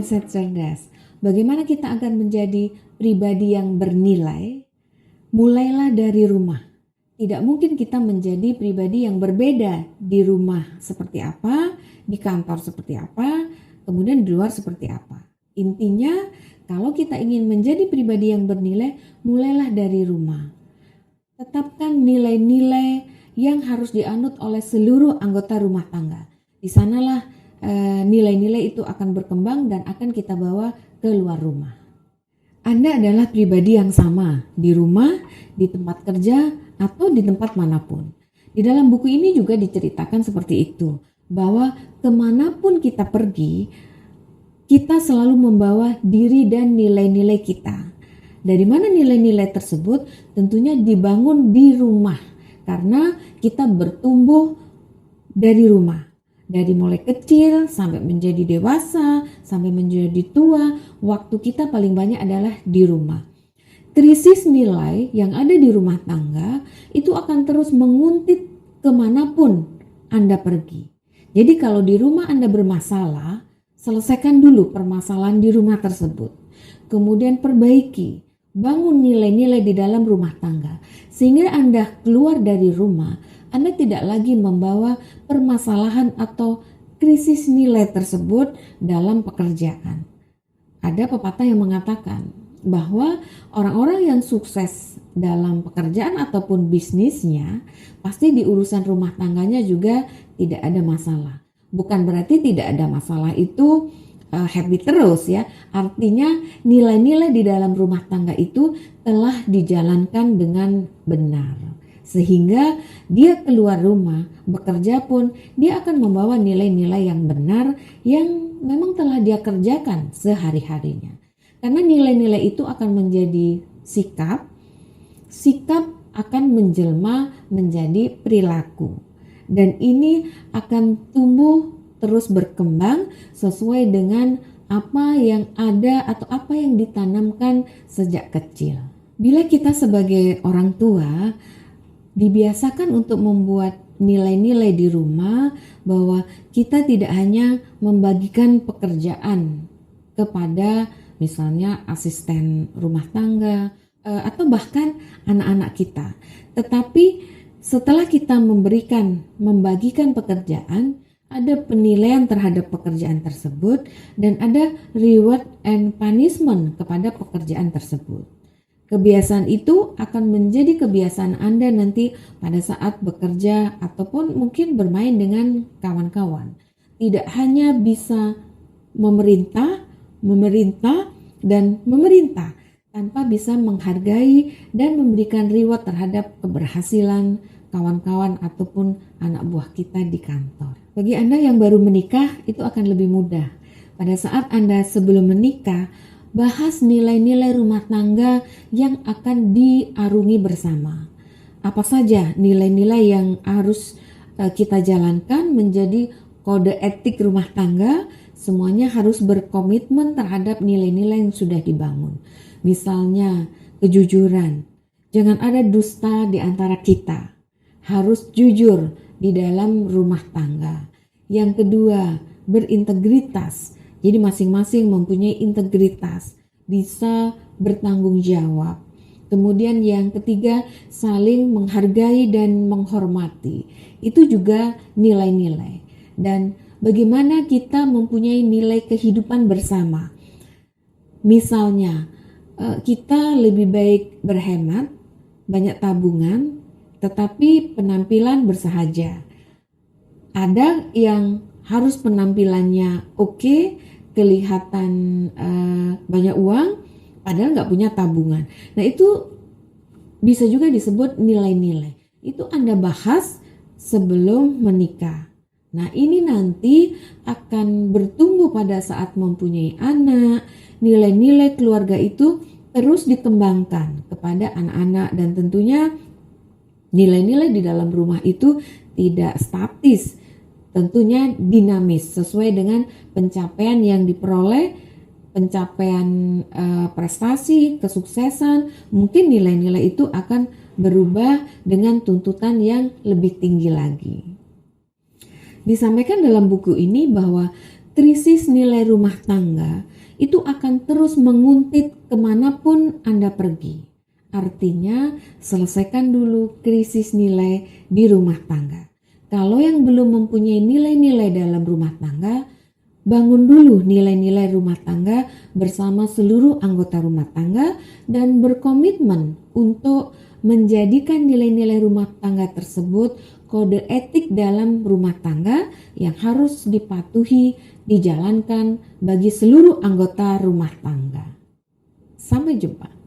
mindset cerdas. Bagaimana kita akan menjadi pribadi yang bernilai? Mulailah dari rumah. Tidak mungkin kita menjadi pribadi yang berbeda di rumah seperti apa, di kantor seperti apa, kemudian di luar seperti apa. Intinya, kalau kita ingin menjadi pribadi yang bernilai, mulailah dari rumah. Tetapkan nilai-nilai yang harus dianut oleh seluruh anggota rumah tangga. Di sanalah nilai-nilai itu akan berkembang dan akan kita bawa ke luar rumah. Anda adalah pribadi yang sama di rumah, di tempat kerja, atau di tempat manapun. Di dalam buku ini juga diceritakan seperti itu, bahwa kemanapun kita pergi, kita selalu membawa diri dan nilai-nilai kita. Dari mana nilai-nilai tersebut? Tentunya dibangun di rumah, karena kita bertumbuh dari rumah. Dari mulai kecil sampai menjadi dewasa, sampai menjadi tua, waktu kita paling banyak adalah di rumah. Krisis nilai yang ada di rumah tangga itu akan terus menguntit kemanapun Anda pergi. Jadi kalau di rumah Anda bermasalah, selesaikan dulu permasalahan di rumah tersebut. Kemudian perbaiki, bangun nilai-nilai di dalam rumah tangga. Sehingga Anda keluar dari rumah, Anda tidak lagi membawa permasalahan atau krisis nilai tersebut dalam pekerjaan. Ada pepatah yang mengatakan bahwa orang-orang yang sukses dalam pekerjaan ataupun bisnisnya, pasti di urusan rumah tangganya juga tidak ada masalah. Bukan berarti tidak ada masalah itu happy terus ya. Artinya nilai-nilai di dalam rumah tangga itu telah dijalankan dengan benar. Sehingga dia keluar rumah, bekerja pun dia akan membawa nilai-nilai yang benar yang memang telah dia kerjakan sehari-harinya. Karena nilai-nilai itu akan menjadi sikap akan menjelma menjadi perilaku. Dan ini akan tumbuh terus berkembang sesuai dengan apa yang ada atau apa yang ditanamkan sejak kecil. Bila kita sebagai orang tua dibiasakan untuk membuat nilai-nilai di rumah bahwa kita tidak hanya membagikan pekerjaan kepada misalnya asisten rumah tangga atau bahkan anak-anak kita, tetapi setelah kita membagikan pekerjaan, ada penilaian terhadap pekerjaan tersebut dan ada reward and punishment kepada pekerjaan tersebut. Kebiasaan itu akan menjadi kebiasaan Anda nanti pada saat bekerja ataupun mungkin bermain dengan kawan-kawan. Tidak hanya bisa memerintah tanpa bisa menghargai dan memberikan reward terhadap keberhasilan kawan-kawan ataupun anak buah kita di kantor. Bagi Anda yang baru menikah, itu akan lebih mudah. Pada saat Anda sebelum menikah, bahas nilai-nilai rumah tangga yang akan diarungi bersama. Apa saja nilai-nilai yang harus kita jalankan menjadi kode etik rumah tangga, semuanya harus berkomitmen terhadap nilai-nilai yang sudah dibangun. Misalnya kejujuran, jangan ada dusta di antara kita, harus jujur di dalam rumah tangga. Yang kedua, berintegritas. Jadi masing-masing mempunyai integritas, bisa bertanggung jawab. Kemudian yang ketiga, saling menghargai dan menghormati. Itu juga nilai-nilai. Dan bagaimana kita mempunyai nilai kehidupan bersama. Misalnya, kita lebih baik berhemat, banyak tabungan, tetapi penampilan bersahaja. Ada yang harus penampilannya oke, kelihatan banyak uang, padahal nggak punya tabungan. Nah itu bisa juga disebut nilai-nilai. Itu Anda bahas sebelum menikah. Nah ini nanti akan bertumbuh pada saat mempunyai anak. Nilai-nilai keluarga itu terus dikembangkan kepada anak-anak dan tentunya nilai-nilai di dalam rumah itu tidak statis. Tentunya dinamis sesuai dengan pencapaian yang diperoleh, pencapaian prestasi, kesuksesan, mungkin nilai-nilai itu akan berubah dengan tuntutan yang lebih tinggi lagi. Disampaikan dalam buku ini bahwa krisis nilai rumah tangga itu akan terus menguntit kemanapun Anda pergi. Artinya, selesaikan dulu krisis nilai di rumah tangga. Kalau yang belum mempunyai nilai-nilai dalam rumah tangga, bangun dulu nilai-nilai rumah tangga bersama seluruh anggota rumah tangga dan berkomitmen untuk menjadikan nilai-nilai rumah tangga tersebut kode etik dalam rumah tangga yang harus dipatuhi, dijalankan bagi seluruh anggota rumah tangga. Sampai jumpa.